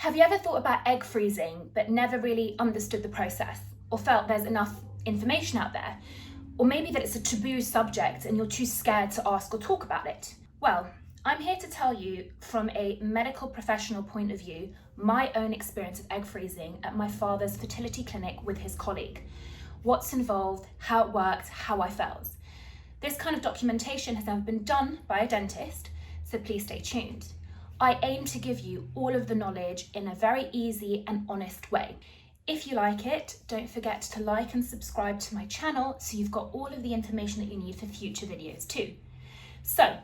Have you ever thought about egg freezing but never really understood the process, or felt there's enough information out there? Or maybe that it's a taboo subject and you're too scared to ask or talk about it? Well, I'm here to tell you from a medical professional point of view, my own experience of egg freezing at my father's fertility clinic with his colleague. What's involved, how it worked, how I felt. This kind of documentation has never been done by a dentist, so please stay tuned. I aim to give you all of the knowledge in a very easy and honest way. If you like it, don't forget to like and subscribe to my channel so you've got all of the information that you need for future videos too. So,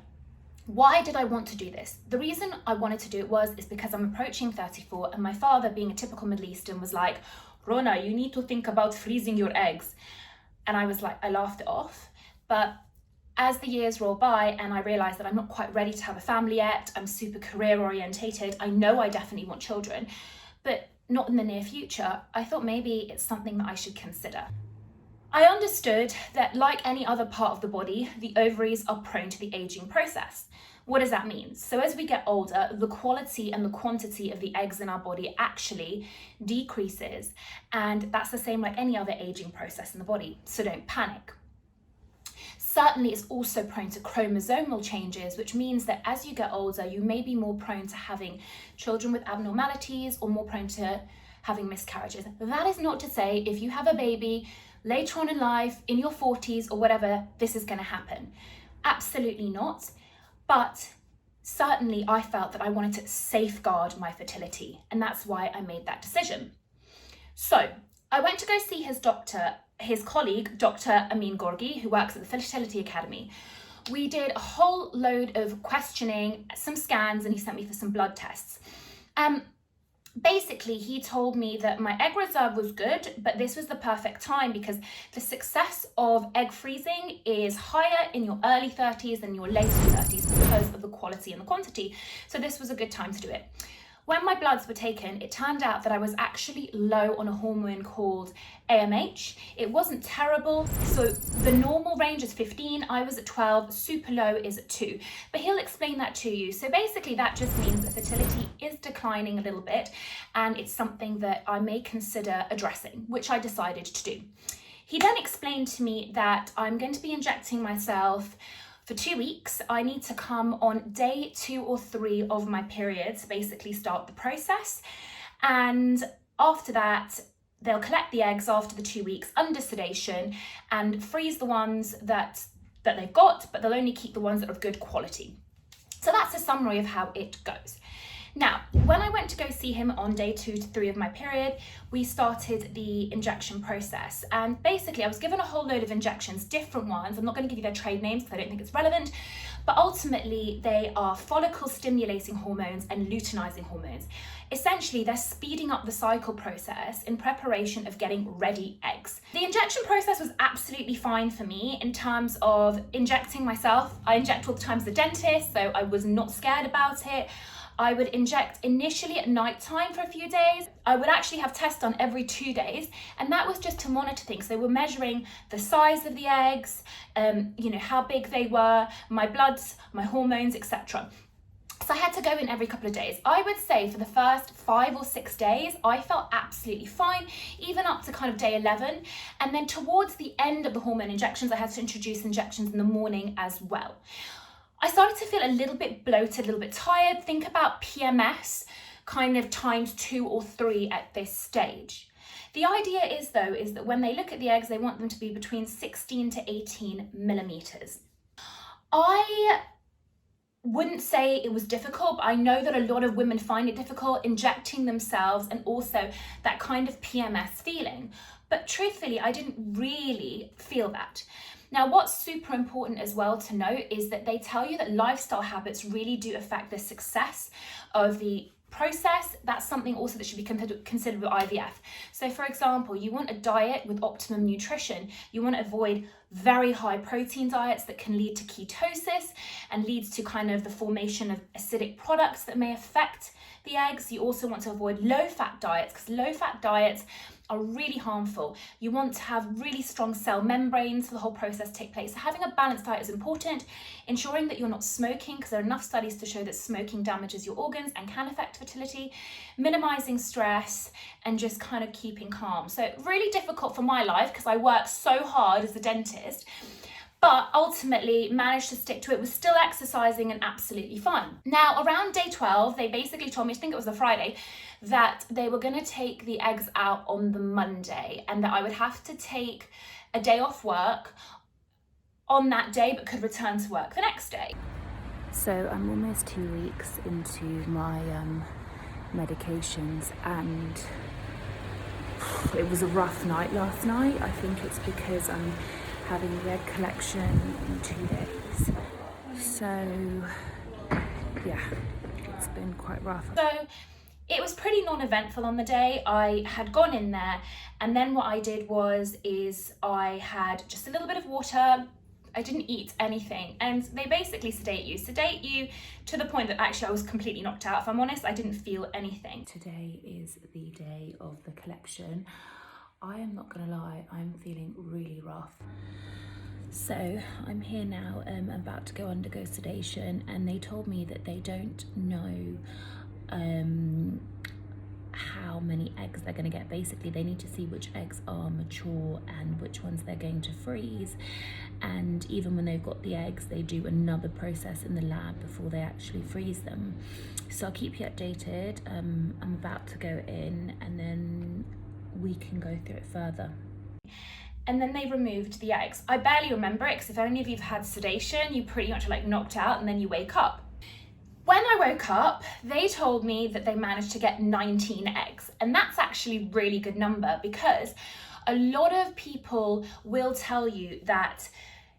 why did I want to do this? The reason I wanted to do it is because I'm approaching 34 and my father, being a typical Middle Eastern, was like, Rhona, you need to think about freezing your eggs. And I was like, I laughed it off. But as the years roll by and I realised that I'm not quite ready to have a family yet, I'm super career orientated, I know I definitely want children, but not in the near future, I thought maybe it's something that I should consider. I understood that like any other part of the body, the ovaries are prone to the aging process. What does that mean? So as we get older, the quality and the quantity of the eggs in our body actually decreases, and that's the same like any other aging process in the body, so don't panic. Certainly, it's also prone to chromosomal changes, which means that as you get older, you may be more prone to having children with abnormalities or more prone to having miscarriages. That is not to say if you have a baby later on in life, in your 40s or whatever, this is going to happen. Absolutely not. But certainly, I felt that I wanted to safeguard my fertility, and that's why I made that decision. So I went to go see his colleague, Dr. Amin Gorgi, who works at the Fertility Academy. We did a whole load of questioning, some scans, and he sent me for some blood tests. Basically, he told me that my egg reserve was good, but this was the perfect time because the success of egg freezing is higher in your early 30s than your later 30s because of the quality and the quantity. So this was a good time to do it. When my bloods were taken, it turned out that I was actually low on a hormone called AMH. It wasn't terrible, so the normal range is 15, I was at 12, super low is at 2. But he'll explain that to you. So basically that just means that fertility is declining a little bit, and it's something that I may consider addressing, which I decided to do. He then explained to me that I'm going to be injecting myself for 2 weeks. I need to come on day 2 or 3 of my period to basically start the process. And after that, they'll collect the eggs after the 2 weeks under sedation and freeze the ones that they've got, but they'll only keep the ones that are of good quality. So that's a summary of how it goes. Now, when I went to go see him on day 2 to 3 of my period, we started the injection process. And basically I was given a whole load of injections, different ones. I'm not going to give you their trade names because I don't think it's relevant, but ultimately they are follicle stimulating hormones and luteinizing hormones. Essentially, they're speeding up the cycle process in preparation of getting ready eggs. The injection process was absolutely fine for me in terms of injecting myself. I inject all the time as a dentist, so I was not scared about it. I would inject initially at night time for a few days. I would actually have tests done every 2 days, and that was just to monitor things. They were measuring the size of the eggs, how big they were, my bloods, my hormones, etc. So I had to go in every couple of days. I would say for the first 5 or 6 days, I felt absolutely fine, even up to kind of day 11. And then towards the end of the hormone injections, I had to introduce injections in the morning as well. I started to feel a little bit bloated, a little bit tired. Think about PMS kind of times 2 or 3 at this stage. The idea is that when they look at the eggs, they want them to be between 16 to 18 millimeters. I wouldn't say it was difficult, but I know that a lot of women find it difficult injecting themselves and also that kind of PMS feeling. But truthfully, I didn't really feel that. Now, what's super important as well to note is that they tell you that lifestyle habits really do affect the success of the process. That's something also that should be considered with IVF. So for example, you want a diet with optimum nutrition. You want to avoid very high protein diets that can lead to ketosis and leads to kind of the formation of acidic products that may affect the eggs. You also want to avoid low-fat diets, because low-fat diets are really harmful. You want to have really strong cell membranes for the whole process to take place. So having a balanced diet is important. Ensuring that you're not smoking, because there are enough studies to show that smoking damages your organs and can affect fertility. Minimizing stress and just kind of keeping calm. So really difficult for my life because I work so hard as a dentist, but ultimately managed to stick to it, was still exercising and absolutely fine. Now, around day 12, they basically told me, I think it was the Friday, that they were gonna take the eggs out on the Monday and that I would have to take a day off work on that day, but could return to work the next day. So I'm almost 2 weeks into my medications, and it was a rough night last night. I think it's because I'm having the egg collection in 2 days. So yeah, it's been quite rough. So it was pretty non-eventful on the day. I had gone in there, and then what I did is I had just a little bit of water. I didn't eat anything, and they basically sedate you to the point that actually I was completely knocked out. If I'm honest, I didn't feel anything. Today is the day of the collection. I am not gonna lie, I'm feeling really rough. So I'm here now, I'm about to go undergo sedation, and they told me that they don't know how many eggs they're going to get. Basically, they need to see which eggs are mature and which ones they're going to freeze. And even when they've got the eggs, they do another process in the lab before they actually freeze them. So I'll keep you updated. I'm about to go in, and then we can go through it further. And then they removed the eggs. I barely remember it, because if any of you've had sedation, you pretty much are like knocked out and then you wake up. When I woke up, they told me that they managed to get 19 eggs. And that's actually a really good number, because a lot of people will tell you that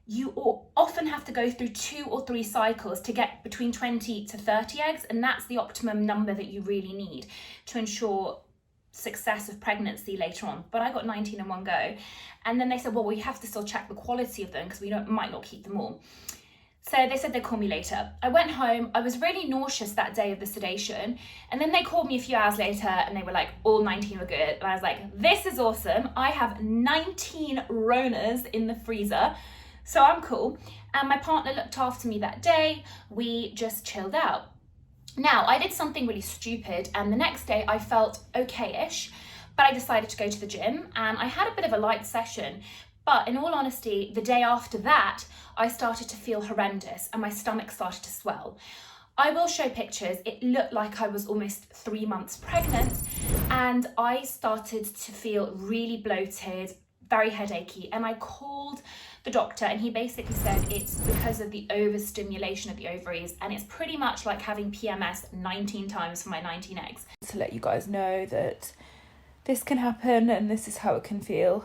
you often have to go through 2 or 3 cycles to get between 20 to 30 eggs. And that's the optimum number that you really need to ensure success of pregnancy later on. But I got 19 in one go. And then they said, well, we have to still check the quality of them because we might not keep them all. So they said they'd call me later. I went home. I was really nauseous that day of the sedation. And then they called me a few hours later and they were like, all 19 were good. And I was like, this is awesome. I have 19 Rhonas in the freezer. So I'm cool. And my partner looked after me that day. We just chilled out. Now, I did something really stupid, and the next day I felt okay-ish, but I decided to go to the gym, and I had a bit of a light session. But in all honesty, the day after that, I started to feel horrendous and my stomach started to swell. I will show pictures. It looked like I was almost 3 months pregnant, and I started to feel really bloated, very headachy, and I called the doctor, and he basically said it's because of the overstimulation of the ovaries, and it's pretty much like having PMS 19 times for my 19 eggs. To let you guys know that this can happen and this is how it can feel.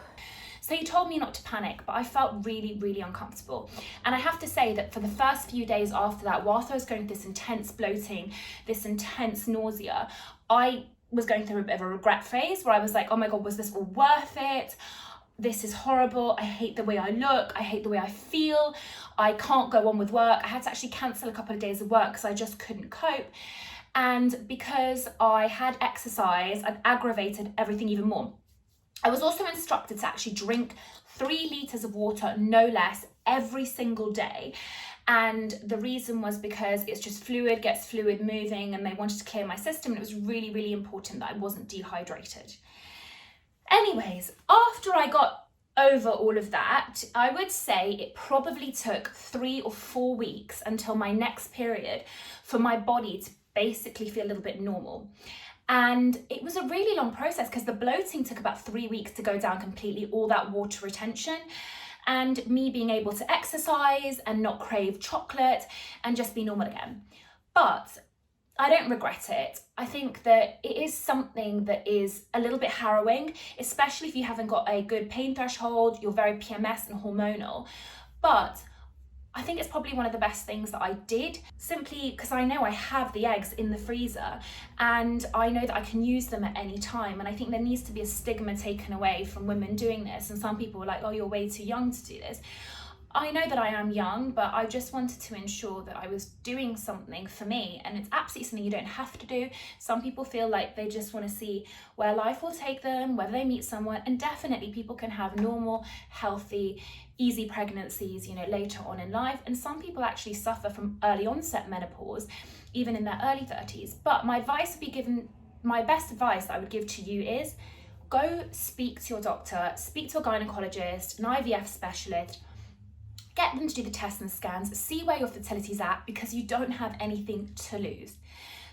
So he told me not to panic, but I felt really, really uncomfortable. And I have to say that for the first few days after that, whilst I was going through this intense bloating, this intense nausea, I was going through a bit of a regret phase where I was like, oh my God, was this all worth it? This is horrible. I hate the way I look. I hate the way I feel. I can't go on with work. I had to actually cancel a couple of days of work because I just couldn't cope. And because I had exercise, I'd aggravated everything even more. I was also instructed to actually drink 3 litres of water, no less, every single day. And the reason was because it's just fluid, gets fluid moving, and they wanted to clear my system. And it was really, really important that I wasn't dehydrated. Anyways, after I got over all of that, I would say it probably took 3 or 4 weeks until my next period for my body to basically feel a little bit normal. And it was a really long process because the bloating took about 3 weeks to go down completely, all that water retention, and me being able to exercise and not crave chocolate and just be normal again. But I don't regret it. I think that it is something that is a little bit harrowing, especially if you haven't got a good pain threshold, you're very PMS and hormonal. But I think it's probably one of the best things that I did, simply because I know I have the eggs in the freezer and I know that I can use them at any time. And I think there needs to be a stigma taken away from women doing this. And some people are like, oh, you're way too young to do this. I know that I am young, but I just wanted to ensure that I was doing something for me, and it's absolutely something you don't have to do. Some people feel like they just want to see where life will take them, whether they meet someone, and definitely people can have normal, healthy, easy pregnancies, you know, later on in life, and some people actually suffer from early onset menopause, even in their early 30s. But my best advice that I would give to you is go speak to your doctor, speak to a gynecologist, an IVF specialist, get them to do the tests and scans, see where your fertility's at, because you don't have anything to lose.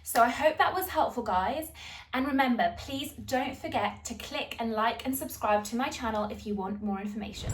So I hope that was helpful, guys. And remember, please don't forget to click and like and subscribe to my channel if you want more information.